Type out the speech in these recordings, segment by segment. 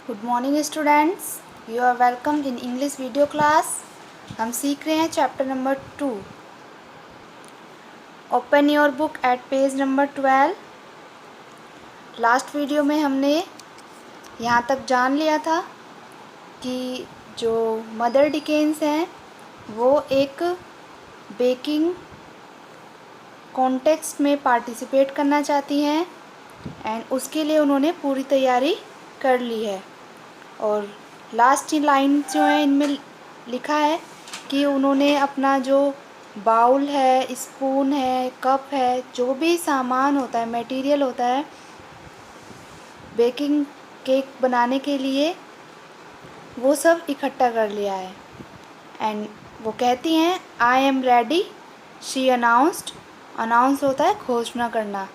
Good morning students, you are welcome in English video class. हम सीख रहे हैं chapter number 2। Open your book at page number 12। Last video में हमने यहाँ तक जान लिया था कि जो मदर डिकेन्स हैं वो एक बेकिंग कॉन्टेक्स्ट में पार्टिसिपेट करना चाहती हैं एंड उसके लिए उन्होंने पूरी तैयारी कर ली है। और लास्ट लाइन जो है इनमें लिखा है कि उन्होंने अपना जो बाउल है, स्पून है, कप है, जो भी सामान होता है, मटेरियल होता है बेकिंग केक बनाने के लिए, वो सब इकट्ठा कर लिया है। एंड वो कहती हैं I am ready, she announced. Announce होता है घोषणा करना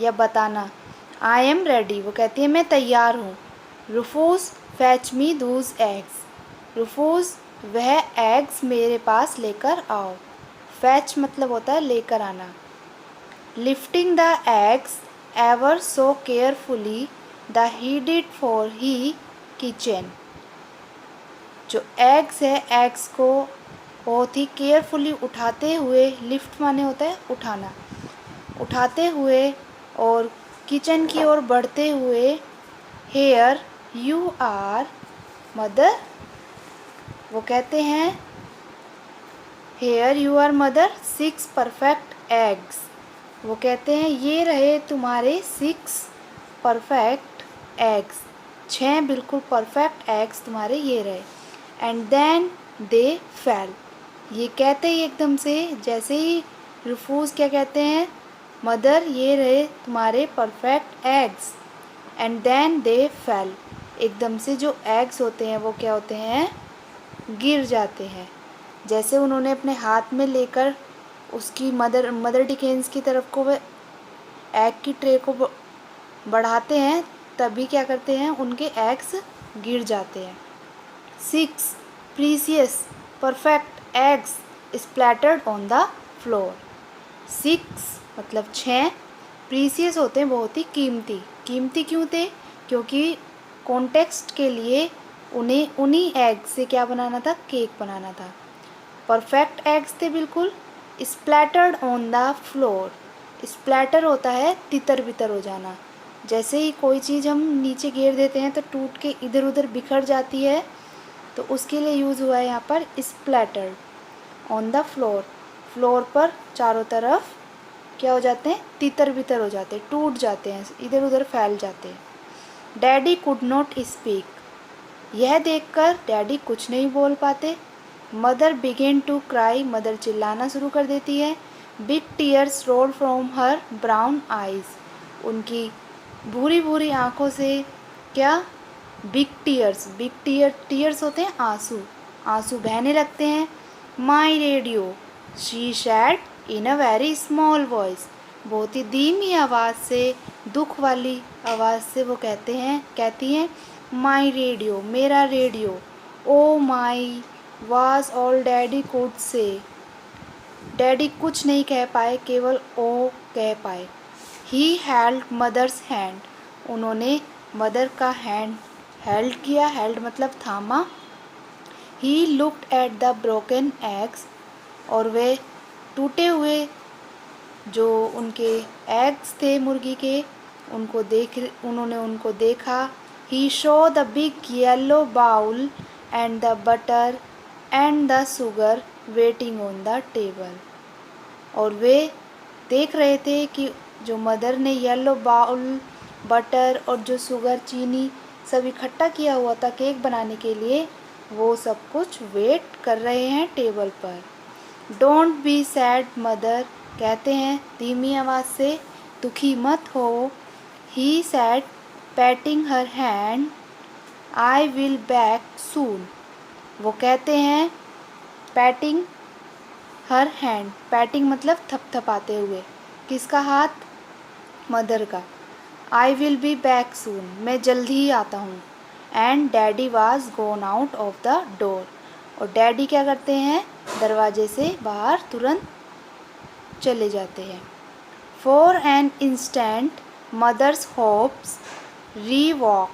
या बताना। आई एम रेडी, वो कहती है मैं तैयार हूँ। रूफूस फैच मी दूज एग्स। रूफूस वह एग्स मेरे पास लेकर आओ। फैच मतलब होता है लेकर आना। Lifting the eggs ever so carefully the he did for he kitchen. जो एग्स है, एग्स को बहुत ही केयरफुली उठाते हुए, लिफ्ट माने होता है उठाना, उठाते हुए और किचन की ओर बढ़ते हुए, हेयर यू आर मदर, वो कहते हैं here you are mother 6 perfect eggs. वो कहते हैं ये रहे तुम्हारे 6 परफेक्ट एग्स, 6 बिल्कुल परफेक्ट एग्स तुम्हारे ये रहे। एंड देन दे फेल, ये कहते ही एकदम से, जैसे ही रूफूस क्या कहते हैं, मदर ये रहे तुम्हारे perfect eggs, and then they fell, एकदम से जो एग्स होते हैं वो क्या होते हैं, गिर जाते हैं। जैसे उन्होंने अपने हाथ में लेकर उसकी मदर डिकेन्स की तरफ को वे एग की ट्रे को बढ़ाते हैं, तभी क्या करते हैं, उनके एग्स गिर जाते हैं। 6 precious perfect eggs splattered on the floor. 6 मतलब 6, प्रीसियस होते हैं बहुत ही कीमती। कीमती क्यों थे? क्योंकि कॉन्टेक्स्ट के लिए उन्हें उन्हीं एग से क्या बनाना था, केक बनाना था। परफेक्ट एग्स थे बिल्कुल। स्प्लैटर्ड ऑन द फ्लोर, स्प्लैटर होता है तितर बितर हो जाना। जैसे ही कोई चीज़ हम नीचे गिर देते हैं तो टूट के इधर उधर बिखर जाती है, तो उसके लिए यूज़ हुआ है यहाँ पर स्प्लैटर्ड ऑन द फ्लोर। फ्लोर पर चारों तरफ क्या हो जाते हैं, तितर बितर हो जाते हैं, टूट जाते हैं, इधर उधर फैल जाते हैं। डैडी कुड नॉट स्पीक, यह देखकर डैडी कुछ नहीं बोल पाते। Mother began to cry, mother चिल्लाना शुरू कर देती है। Big tears roll from her brown eyes, उनकी भूरी भूरी आँखों से क्या, बिग टीयर्स होते हैं आंसू, आंसू बहने लगते हैं। My radio, she said in a very small voice, बहुत ही धीमी आवाज़ से, दुख वाली आवाज़ से वो कहती हैं माई रेडियो, मेरा radio. Oh my was all daddy could say, daddy कुछ नहीं कह पाए, केवल ओ कह पाए। ही हेल्ड मदर्स हैंड, उन्होंने मदर का हैंड हेल्ड किया, हेल्ड मतलब थामा। He looked at the broken eggs, और वे टूटे हुए जो उनके एग्स थे मुर्गी के, उन्होंने उनको देखा। He show the big yellow bowl and the butter and the sugar waiting on the table, और वे देख रहे थे कि जो मदर ने येलो बाउल, बटर और जो शुगर, चीनी सब इकट्ठा किया हुआ था केक बनाने के लिए, वो सब कुछ वेट कर रहे हैं टेबल पर। डोंट बी सैड मदर, कहते हैं धीमी आवाज़ से, दुखी मत हो। He said patting her hand, I will back soon, वो कहते हैं पैटिंग हर हैंड, पैटिंग मतलब थपथपाते हुए, किसका हाथ, मदर का। I will be back soon, मैं जल्दी ही आता हूँ। And daddy was gone out of the door, और डैडी क्या करते हैं, दरवाजे से बाहर तुरंत चले जाते हैं। For an instant mother's hopes revoke,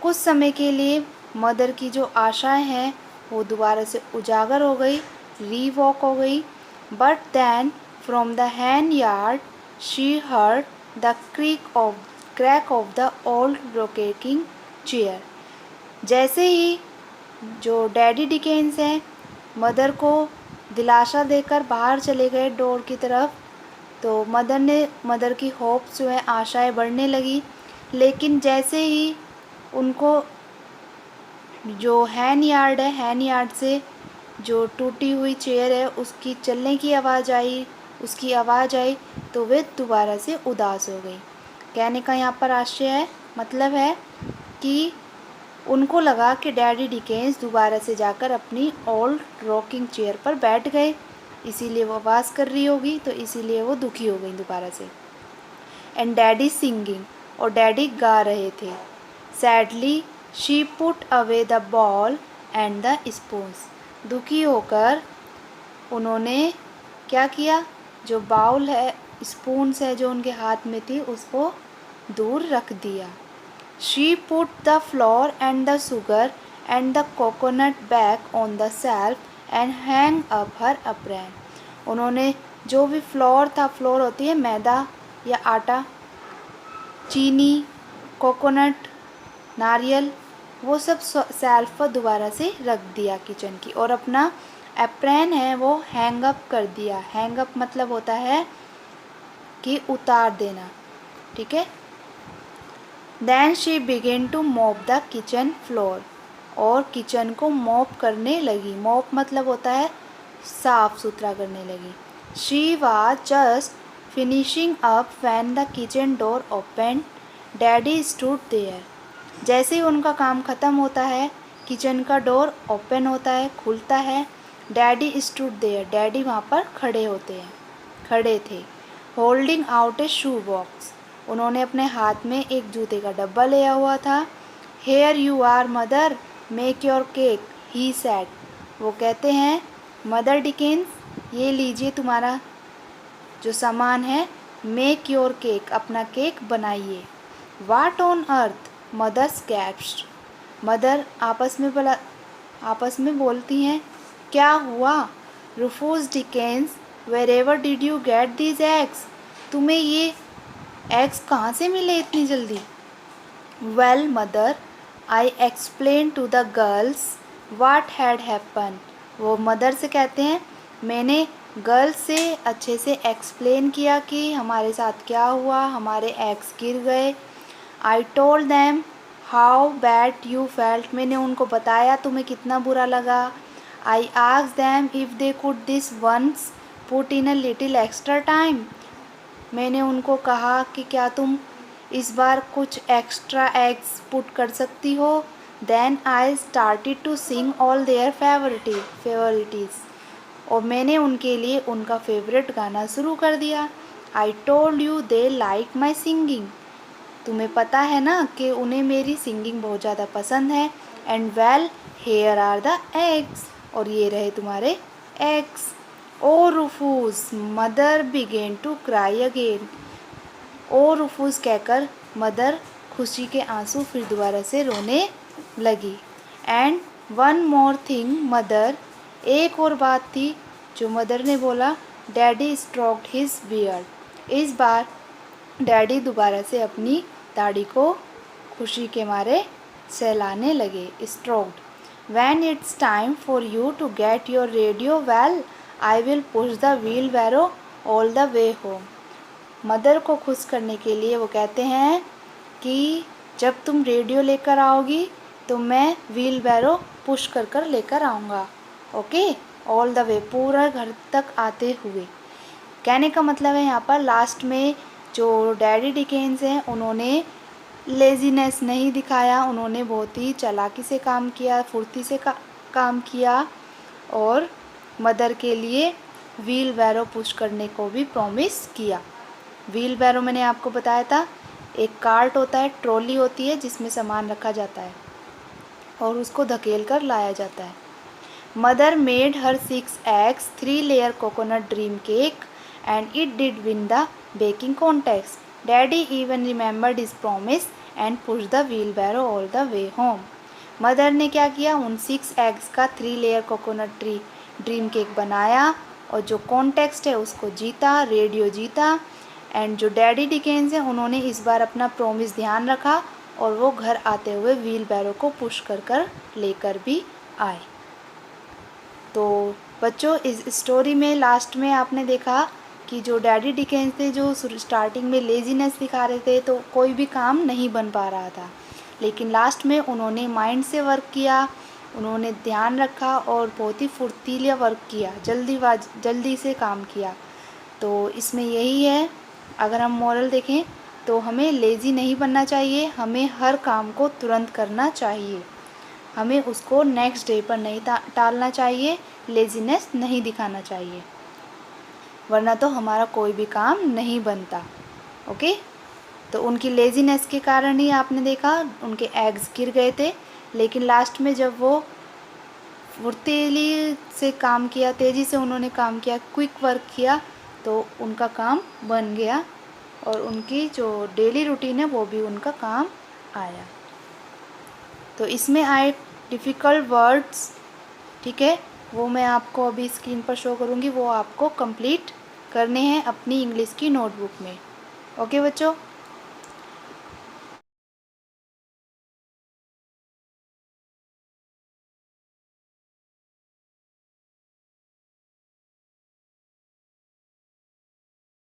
कुछ समय के लिए मदर की जो आशाएं हैं वो दोबारा से उजागर हो गई, रीवॉक हो गई। But then from the hand yard she heard the crack of the old rocking chair. जैसे ही जो डैडी डिकेंस हैं मदर को दिलासा देकर बाहर चले गए डोर की तरफ, तो मदर की होप्स जो है, आशाएं बढ़ने लगी। लेकिन जैसे ही उनको जो हैंड यार्ड है, हैंड यार्ड से जो टूटी हुई चेयर है उसकी चलने की आवाज़ आई, तो वे दोबारा से उदास हो गई। कहने का यहाँ पर आशय है, मतलब है कि उनको लगा कि डैडी डिकेंस दोबारा से जाकर अपनी ओल्ड रॉकिंग चेयर पर बैठ गए, इसीलिए वो आवाज़ कर रही होगी, तो इसीलिए वो दुखी हो गई दोबारा से। एंड डैडी सिंगिंग, और डैडी गा रहे थे। Sadly she put away the ball and the spoons. दुखी होकर उन्होंने क्या किया, जो बाउल है, स्पून्स है जो उनके हाथ में थी, उसको दूर रख दिया। She put the flour and the sugar and the coconut back on the shelf and hang up her apron. उन्होंने जो भी फ्लोर होती है मैदा या आटा, चीनी, कोकोनट, नारियल, वो सब शेल्फ पर दोबारा से रख दिया किचन की, और अपना एप्रैन है वो हैंग अप कर दिया। हैंग अप मतलब होता है कि उतार देना, ठीक है। Then she began to mop the kitchen floor, और किचन को मॉप करने लगी। मॉप मतलब होता है साफ सुथरा करने लगी। She was just finishing up when the kitchen door open, daddy stood there. जैसे ही उनका काम ख़त्म होता है, किचन का डोर ओपन होता है, खुलता है। डैडी स्टूड देयर, डैडी वहाँ पर खड़े थे। होल्डिंग आउट ए शू बॉक्स, उन्होंने अपने हाथ में एक जूते का डब्बा लिया हुआ था। Here you are mother, make your cake, he said. वो कहते हैं, मदर डिकेंस, ये लीजिए तुम्हारा जो सामान है, मेक योर केक, अपना केक बनाइए। What on earth, mothers gasped. Mother आपस में बोलती हैं, क्या हुआ? Rufus Dickens, wherever did you get these eggs, तुम्हें ये एग्स कहाँ से मिले इतनी जल्दी? Well mother, I explain to the girls what had happen. वो मदर से कहते हैं, मैंने गर्ल्स से अच्छे से एक्सप्लेन किया कि हमारे साथ क्या हुआ, हमारे एग्स गिर गए। I told them how bad you felt, मैंने उनको बताया तुम्हें कितना बुरा लगा। I asked them if they could this once put in a little extra time, मैंने उनको कहा कि क्या तुम इस बार कुछ एक्स्ट्रा एग्स पुट कर सकती हो। Then I started to sing all their favourites, और मैंने उनके लिए उनका फेवरेट गाना शुरू कर दिया। I told you they like my singing, तुम्हें पता है ना कि उन्हें मेरी सिंगिंग बहुत ज़्यादा पसंद है। And well here are the eggs, और ये रहे तुम्हारे eggs. Oh Rufus, mother began to cry again. Oh Rufus कहकर मदर खुशी के आंसू फिर दोबारा से रोने लगी। And one more thing mother, एक और बात थी जो मदर ने बोला। डैडी स्ट्रोक्ड हिज बियर्ड, इस बार डैडी दोबारा से अपनी दाढ़ी को खुशी के मारे सहलाने लगे। Stroked, when it's time for you to get your radio, well I will push the wheelbarrow all the way home. Mother को खुश करने के लिए वो कहते हैं कि जब तुम रेडियो लेकर आओगी तो मैं व्हील बैरो पुश कर कर लेकर आऊँगा, ओके, ऑल द वे, पूरा घर तक आते हुए। कहने का मतलब है यहाँ पर लास्ट में जो डैडी डिकेंस हैं उन्होंने लेज़ीनेस नहीं दिखाया, उन्होंने बहुत ही चालाकी से काम किया, फुर्ती से काम किया, और मदर के लिए व्हील बैरो पुश करने को भी प्रॉमिस किया। व्हील बैरो मैंने आपको बताया था, एक कार्ट होता है, ट्रॉली होती है जिसमें सामान रखा जाता है और उसको धकेल कर लाया जाता है। Mother made her 6 eggs, 3 layer coconut dream cake and it did win the baking contest. Daddy even remembered his promise and push the wheelbarrow all the way home. Mother ने क्या किया, उन 6 एग्स का 3 layer coconut tree dream cake बनाया और जो context है उसको जीता, रेडियो जीता। एंड जो डैडी डिकेंस हैं उन्होंने इस बार अपना प्रॉमिस ध्यान रखा और वो घर आते हुए व्हील बैरो को पुश कर लेकर भी आए। तो बच्चों इस स्टोरी में लास्ट में आपने देखा कि जो डैडी डिकेंस थे जो स्टार्टिंग में लेजीनेस दिखा रहे थे तो कोई भी काम नहीं बन पा रहा था, लेकिन लास्ट में उन्होंने माइंड से वर्क किया, उन्होंने ध्यान रखा और बहुत ही फुर्तीला वर्क किया, जल्दी से काम किया। तो इसमें यही है, अगर हम मॉरल देखें तो हमें लेज़ी नहीं बनना चाहिए, हमें हर काम को तुरंत करना चाहिए, हमें उसको नेक्स्ट डे पर नहीं टालना चाहिए, लेज़ीनेस नहीं दिखाना चाहिए, वरना तो हमारा कोई भी काम नहीं बनता। ओके, तो उनकी लेज़ीनेस के कारण ही आपने देखा उनके एग्स गिर गए थे, लेकिन लास्ट में जब वो फुर्तीली से काम किया, तेज़ी से उन्होंने काम किया, क्विक वर्क किया, तो उनका काम बन गया और उनकी जो डेली रूटीन है वो भी उनका काम आया। तो इसमें आए डिफ़िकल्ट वर्ड्स, ठीक है, वो मैं आपको अभी स्क्रीन पर शो करूँगी, वो आपको कंप्लीट करने हैं अपनी इंग्लिश की नोटबुक में। ओके बच्चों।